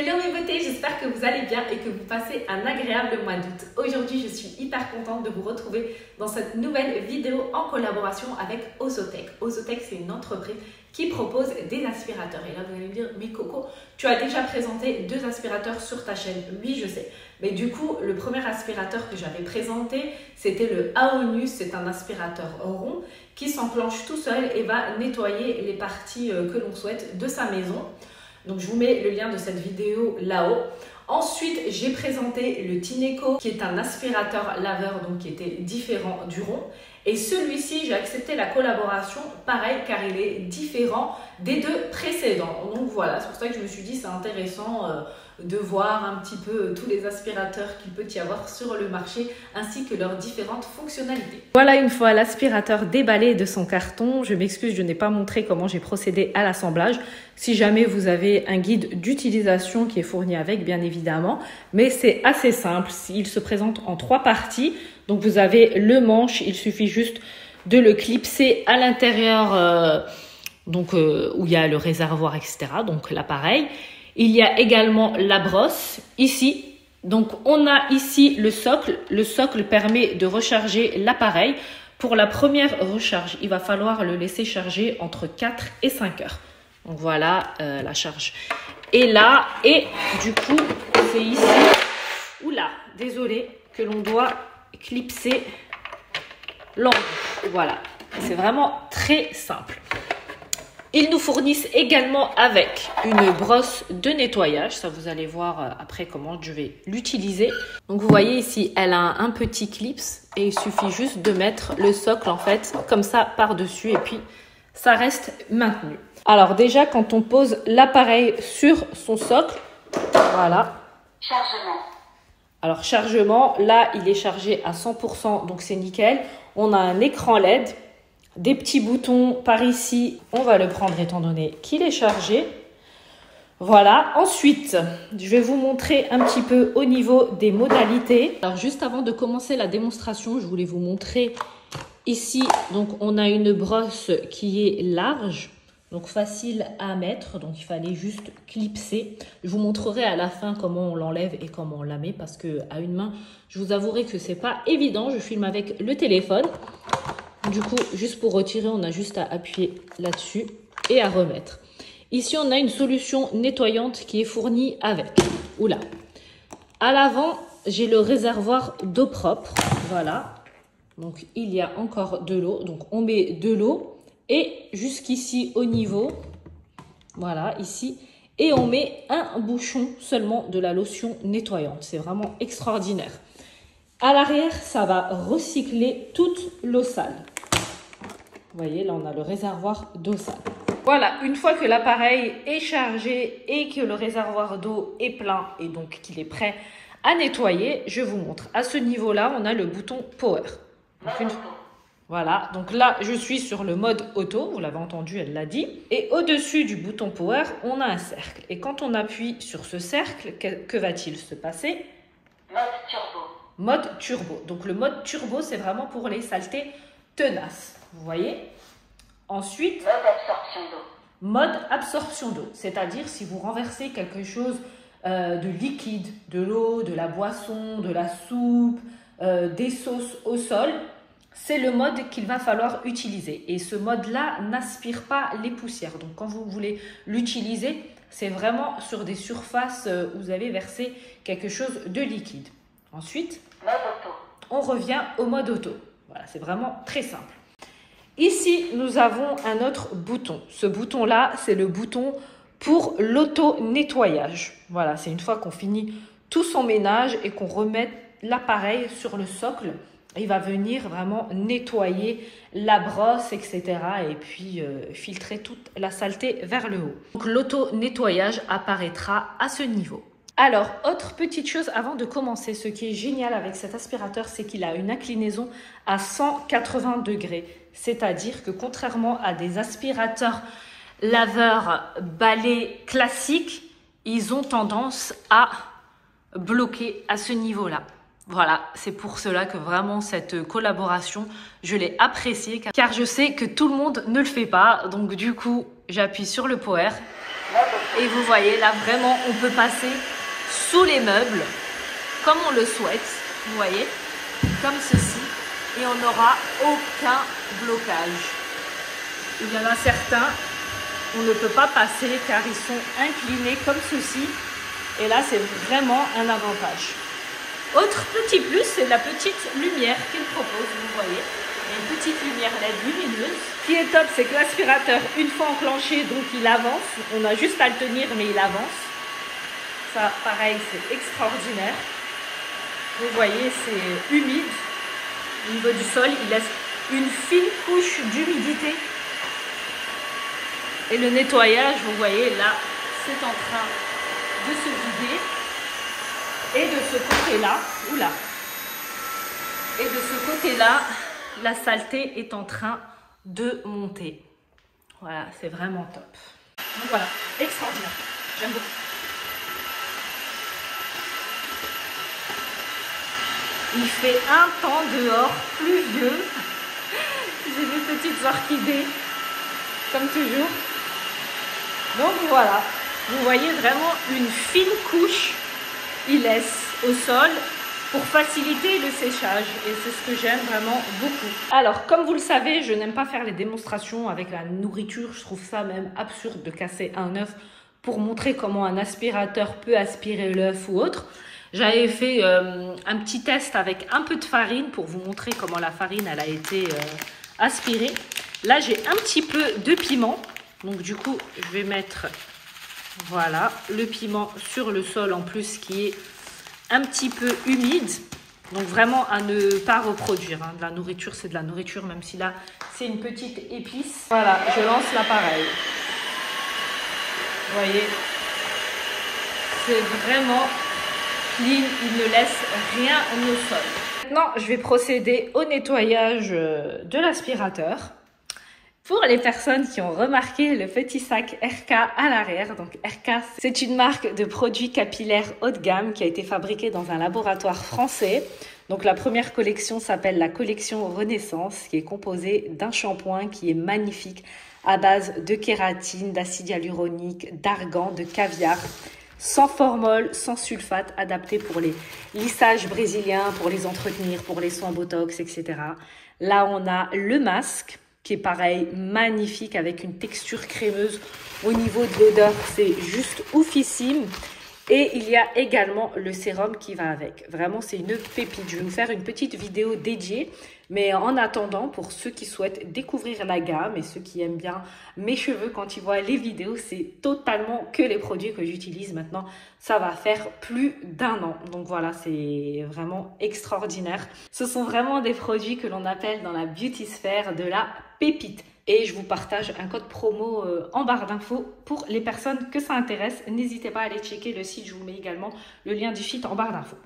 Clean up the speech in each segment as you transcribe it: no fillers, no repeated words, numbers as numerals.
Hello mes beautés, j'espère que vous allez bien et que vous passez un agréable mois d'août. Aujourd'hui, je suis hyper contente de vous retrouver dans cette nouvelle vidéo en collaboration avec Ozotech. Ozotech, c'est une entreprise qui propose des aspirateurs. Et là, vous allez me dire, mais Coco, tu as déjà présenté 2 aspirateurs sur ta chaîne. Oui, je sais. Mais du coup, le premier aspirateur que j'avais présenté, c'était le Aonus. C'est un aspirateur rond qui s'enclenche tout seul et va nettoyer les parties que l'on souhaite de sa maison. Donc, je vous mets le lien de cette vidéo là-haut. Ensuite, j'ai présenté le Tineco, qui est un aspirateur laveur, donc qui était différent du rond. Et celui-ci, j'ai accepté la collaboration, pareil, car il est différent des 2 précédents. Donc voilà, c'est pour ça que je me suis dit c'est intéressant de voir un petit peu tous les aspirateurs qu'il peut y avoir sur le marché, ainsi que leurs différentes fonctionnalités. Voilà, une fois l'aspirateur déballé de son carton, je m'excuse, je n'ai pas montré comment j'ai procédé à l'assemblage. Si jamais vous avez un guide d'utilisation qui est fourni avec, bien évidemment, mais c'est assez simple. Il se présente en 3 parties. Donc vous avez le manche, il suffit juste de le clipser à l'intérieur, où il y a le réservoir, etc. Donc l'appareil. Il y a également la brosse ici. Donc on a ici le socle. Le socle permet de recharger l'appareil. Pour la première recharge, il va falloir le laisser charger entre 4 et 5 heures. Donc voilà la charge. Et là, et du coup, c'est ici, oula, désolé, que l'on doit clipser l'angle. Voilà, c'est vraiment très simple. Ils nous fournissent également avec une brosse de nettoyage. Ça, vous allez voir après comment je vais l'utiliser. Donc, vous voyez ici, elle a un petit clips et il suffit juste de mettre le socle en fait comme ça par-dessus et puis ça reste maintenu. Alors déjà, quand on pose l'appareil sur son socle, voilà. Chargement. Alors chargement, là, il est chargé à 100%, donc c'est nickel. On a un écran LED. Des petits boutons par ici, on va le prendre étant donné qu'il est chargé. Voilà, ensuite, je vais vous montrer un petit peu au niveau des modalités. Alors juste avant de commencer la démonstration, je voulais vous montrer ici, donc on a une brosse qui est large, donc facile à mettre, donc il fallait juste clipser. Je vous montrerai à la fin comment on l'enlève et comment on la met parce que à une main, je vous avouerai que c'est pas évident, je filme avec le téléphone. Du coup, juste pour retirer, on a juste à appuyer là-dessus et à remettre. Ici, on a une solution nettoyante qui est fournie avec. Oula. À l'avant, j'ai le réservoir d'eau propre. Voilà. Donc, il y a encore de l'eau. Donc, on met de l'eau et jusqu'ici au niveau. Voilà, ici. Et on met un bouchon seulement de la lotion nettoyante. C'est vraiment extraordinaire. À l'arrière, ça va recycler toute l'eau sale. Vous voyez, là, on a le réservoir d'eau sale. Voilà, une fois que l'appareil est chargé et que le réservoir d'eau est plein et donc qu'il est prêt à nettoyer, je vous montre. À ce niveau-là, on a le bouton Power. Donc voilà, donc là, je suis sur le mode auto. Vous l'avez entendu, elle l'a dit. Et au-dessus du bouton Power, on a un cercle. Et quand on appuie sur ce cercle, que va-t-il se passer? Mode turbo. Mode turbo. Donc le mode turbo, c'est vraiment pour les saletés tenaces. Vous voyez? Ensuite, mode absorption d'eau. Mode absorption d'eau. C'est-à-dire si vous renversez quelque chose de liquide, de l'eau, de la boisson, de la soupe, des sauces au sol, c'est le mode qu'il va falloir utiliser. Et ce mode-là n'aspire pas les poussières. Donc quand vous voulez l'utiliser, c'est vraiment sur des surfaces où vous avez versé quelque chose de liquide. Ensuite, mode auto. On revient au mode auto. Voilà, c'est vraiment très simple. Ici, nous avons un autre bouton. Ce bouton-là, c'est le bouton pour l'auto-nettoyage. Voilà, c'est une fois qu'on finit tout son ménage et qu'on remet l'appareil sur le socle. Il va venir vraiment nettoyer la brosse, etc. et puis filtrer toute la saleté vers le haut. Donc l'auto-nettoyage apparaîtra à ce niveau. Alors, autre petite chose avant de commencer, ce qui est génial avec cet aspirateur, c'est qu'il a une inclinaison à 180 degrés. C'est-à-dire que contrairement à des aspirateurs laveurs balais classiques, ils ont tendance à bloquer à ce niveau-là. Voilà, c'est pour cela que vraiment cette collaboration, je l'ai appréciée car je sais que tout le monde ne le fait pas. Donc du coup, j'appuie sur le power. Et vous voyez, là, vraiment, on peut passer sous les meubles, comme on le souhaite. Vous voyez, comme ceci. Et on n'aura aucun blocage. Il y en a certains, on ne peut pas passer car ils sont inclinés comme ceci. Et là, c'est vraiment un avantage. Autre petit plus, c'est la petite lumière qu'il propose, vous voyez. Il y a une petite lumière LED lumineuse. Ce qui est top, c'est que l'aspirateur, une fois enclenché, donc il avance. On a juste à le tenir, mais il avance. Ça, pareil, c'est extraordinaire. Vous voyez, c'est humide. Au niveau du sol, il laisse une fine couche d'humidité. Et le nettoyage, vous voyez, là, c'est en train de se vider. Et de ce côté-là, oula, et de ce côté-là, la saleté est en train de monter. Voilà, c'est vraiment top. Donc voilà, extraordinaire. J'aime beaucoup. Il fait un temps dehors pluvieux. J'ai des petites orchidées, comme toujours. Donc voilà, vous voyez vraiment une fine couche. Il laisse au sol pour faciliter le séchage et c'est ce que j'aime vraiment beaucoup. Alors comme vous le savez, je n'aime pas faire les démonstrations avec la nourriture, je trouve ça même absurde de casser un œuf pour montrer comment un aspirateur peut aspirer l'œuf ou autre. J'avais fait un petit test avec un peu de farine pour vous montrer comment la farine elle a été aspirée. Là j'ai un petit peu de piment, donc du coup je vais mettre... Voilà, le piment sur le sol en plus qui est un petit peu humide. Donc vraiment à ne pas reproduire. Hein. De la nourriture, c'est de la nourriture, même si là, c'est une petite épice. Voilà, je lance l'appareil. Vous voyez, c'est vraiment clean, il ne laisse rien au sol. Maintenant, je vais procéder au nettoyage de l'aspirateur. Pour les personnes qui ont remarqué le petit sac RK à l'arrière, donc RK, c'est une marque de produits capillaires haut de gamme qui a été fabriquée dans un laboratoire français. Donc la première collection s'appelle la collection Renaissance, qui est composée d'un shampoing qui est magnifique à base de kératine, d'acide hyaluronique, d'argan, de caviar, sans formol, sans sulfate, adapté pour les lissages brésiliens, pour les entretenir, pour les soins botox, etc. Là, on a le masque, qui est pareil, magnifique, avec une texture crémeuse. Au niveau de l'odeur, c'est juste oufissime. Et il y a également le sérum qui va avec. Vraiment, c'est une pépite. Je vais vous faire une petite vidéo dédiée. Mais en attendant, pour ceux qui souhaitent découvrir la gamme et ceux qui aiment bien mes cheveux quand ils voient les vidéos, c'est totalement que les produits que j'utilise maintenant. Ça va faire plus d'1 an. Donc voilà, c'est vraiment extraordinaire. Ce sont vraiment des produits que l'on appelle dans la beauty sphère de la pépite. Et je vous partage un code promo en barre d'infos pour les personnes que ça intéresse. N'hésitez pas à aller checker le site, je vous mets également le lien du site en barre d'infos.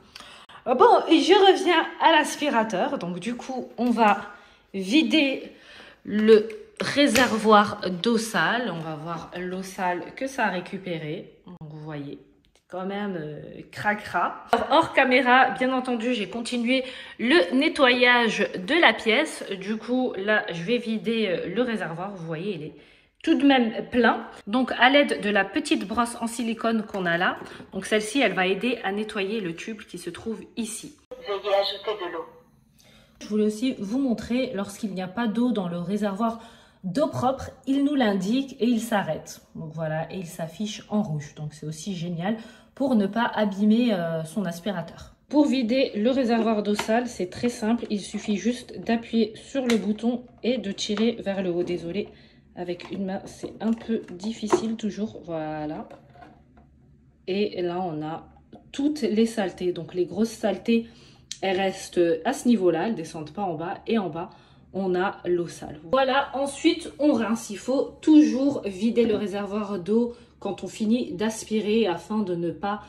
Bon, je reviens à l'aspirateur. Donc du coup, on va vider le réservoir d'eau sale. On va voir l'eau sale que ça a récupéré. Donc vous voyez, quand même cracra. Hors caméra, bien entendu, j'ai continué le nettoyage de la pièce. Du coup, là, je vais vider le réservoir. Vous voyez, il est tout de même plein. Donc, à l'aide de la petite brosse en silicone qu'on a là, donc celle-ci, elle va aider à nettoyer le tube qui se trouve ici. Veuillez ajouter de l'eau. Je voulais aussi vous montrer, lorsqu'il n'y a pas d'eau dans le réservoir d'eau propre, il nous l'indique et il s'arrête. Donc voilà, et il s'affiche en rouge. Donc c'est aussi génial pour ne pas abîmer son aspirateur. Pour vider le réservoir d'eau sale, c'est très simple. Il suffit juste d'appuyer sur le bouton et de tirer vers le haut. Désolé, avec une main, c'est un peu difficile toujours. Voilà. Et là, on a toutes les saletés. Donc les grosses saletés, elles restent à ce niveau-là. Elles ne descendent pas en bas. Et en bas, on a l'eau sale. Voilà, ensuite, on rince. Il faut toujours vider le réservoir d'eau quand on finit d'aspirer afin de ne pas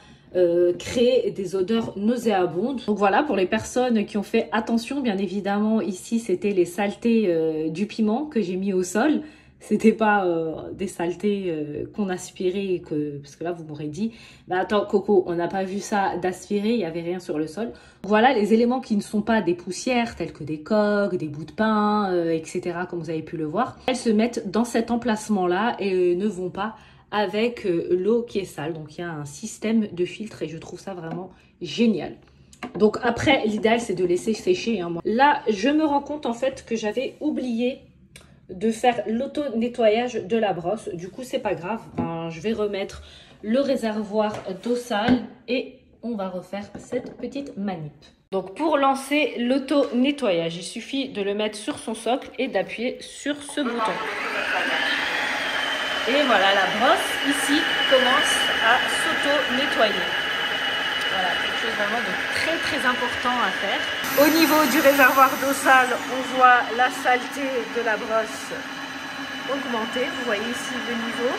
créer des odeurs nauséabondes. Donc voilà, pour les personnes qui ont fait attention, bien évidemment, ici, c'était les saletés du piment que j'ai mis au sol. C'était pas des saletés qu'on aspirait, parce que là, vous m'aurez dit, bah attends, Coco, on n'a pas vu ça d'aspirer, il n'y avait rien sur le sol. Voilà, les éléments qui ne sont pas des poussières, tels que des coques, des bouts de pain, etc., comme vous avez pu le voir. Elles se mettent dans cet emplacement-là et ne vont pas avec l'eau qui est sale. Donc il y a un système de filtre et je trouve ça vraiment génial. Donc après, l'idéal c'est de laisser sécher. Hein. Là, je me rends compte en fait que j'avais oublié de faire l'auto-nettoyage de la brosse. Du coup, c'est pas grave. Ben, je vais remettre le réservoir d'eau sale et on va refaire cette petite manip. Donc pour lancer l'auto-nettoyage, il suffit de le mettre sur son socle et d'appuyer sur ce bouton. Et voilà, la brosse ici commence à s'auto-nettoyer. Voilà, quelque chose vraiment de très très important à faire. Au niveau du réservoir d'eau sale, on voit la saleté de la brosse augmenter. Vous voyez ici le niveau.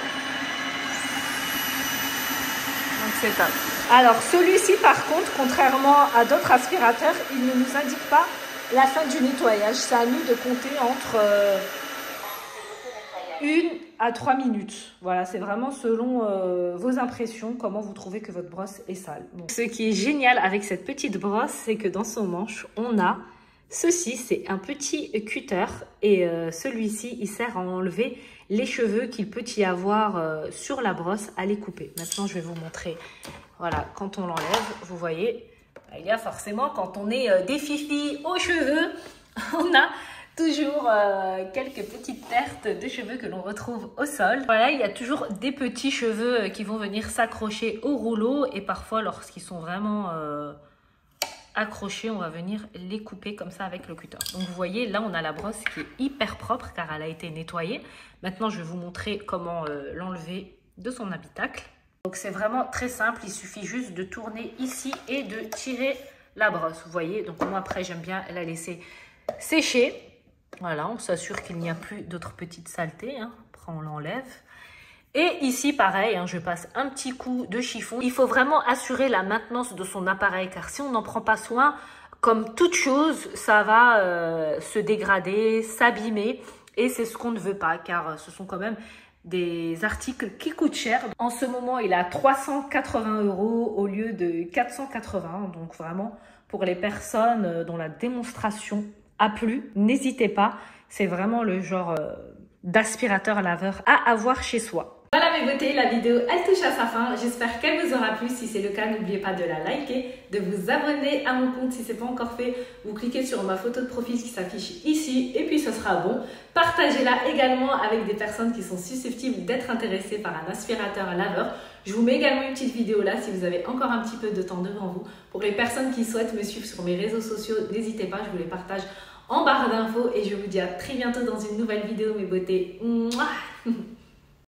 Donc c'est top. Alors celui-ci par contre, contrairement à d'autres aspirateurs, il ne nous indique pas la fin du nettoyage. C'est à nous de compter entre 1 à 3 minutes. Voilà, c'est vraiment selon vos impressions, comment vous trouvez que votre brosse est sale. Donc, ce qui est génial avec cette petite brosse, c'est que dans son manche, on a ceci, c'est un petit cutter. Et celui-ci, il sert à enlever les cheveux qu'il peut y avoir sur la brosse à les couper. Maintenant, je vais vous montrer. Voilà, quand on l'enlève, vous voyez, il y a forcément, quand on est des fifis aux cheveux, on a toujours quelques petites pertes de cheveux que l'on retrouve au sol. Voilà, il y a toujours des petits cheveux qui vont venir s'accrocher au rouleau et parfois lorsqu'ils sont vraiment accrochés, on va venir les couper comme ça avec le cutter. Donc vous voyez, là on a la brosse qui est hyper propre car elle a été nettoyée. Maintenant je vais vous montrer comment l'enlever de son habitacle. Donc c'est vraiment très simple, il suffit juste de tourner ici et de tirer la brosse. Vous voyez, donc moi après j'aime bien la laisser sécher. Voilà, on s'assure qu'il n'y a plus d'autres petites saletés. Hein. Après, on l'enlève. Et ici, pareil, hein, je passe un petit coup de chiffon. Il faut vraiment assurer la maintenance de son appareil, car si on n'en prend pas soin, comme toute chose, ça va se dégrader, s'abîmer. Et c'est ce qu'on ne veut pas, car ce sont quand même des articles qui coûtent cher. En ce moment, il est à 380 € au lieu de 480. Donc vraiment, pour les personnes dont la démonstration a plu, n'hésitez pas, c'est vraiment le genre d'aspirateur laveur à avoir chez soi. Voilà mes beautés, la vidéo elle touche à sa fin, j'espère qu'elle vous aura plu. Si c'est le cas, n'oubliez pas de la liker, de vous abonner à mon compte si ce n'est pas encore fait. Vous cliquez sur ma photo de profil qui s'affiche ici et puis ce sera bon. Partagez-la également avec des personnes qui sont susceptibles d'être intéressées par un aspirateur laveur. Je vous mets également une petite vidéo là si vous avez encore un petit peu de temps devant vous. Pour les personnes qui souhaitent me suivre sur mes réseaux sociaux, n'hésitez pas, je vous les partage en barre d'infos et je vous dis à très bientôt dans une nouvelle vidéo mes beautés. Mouah.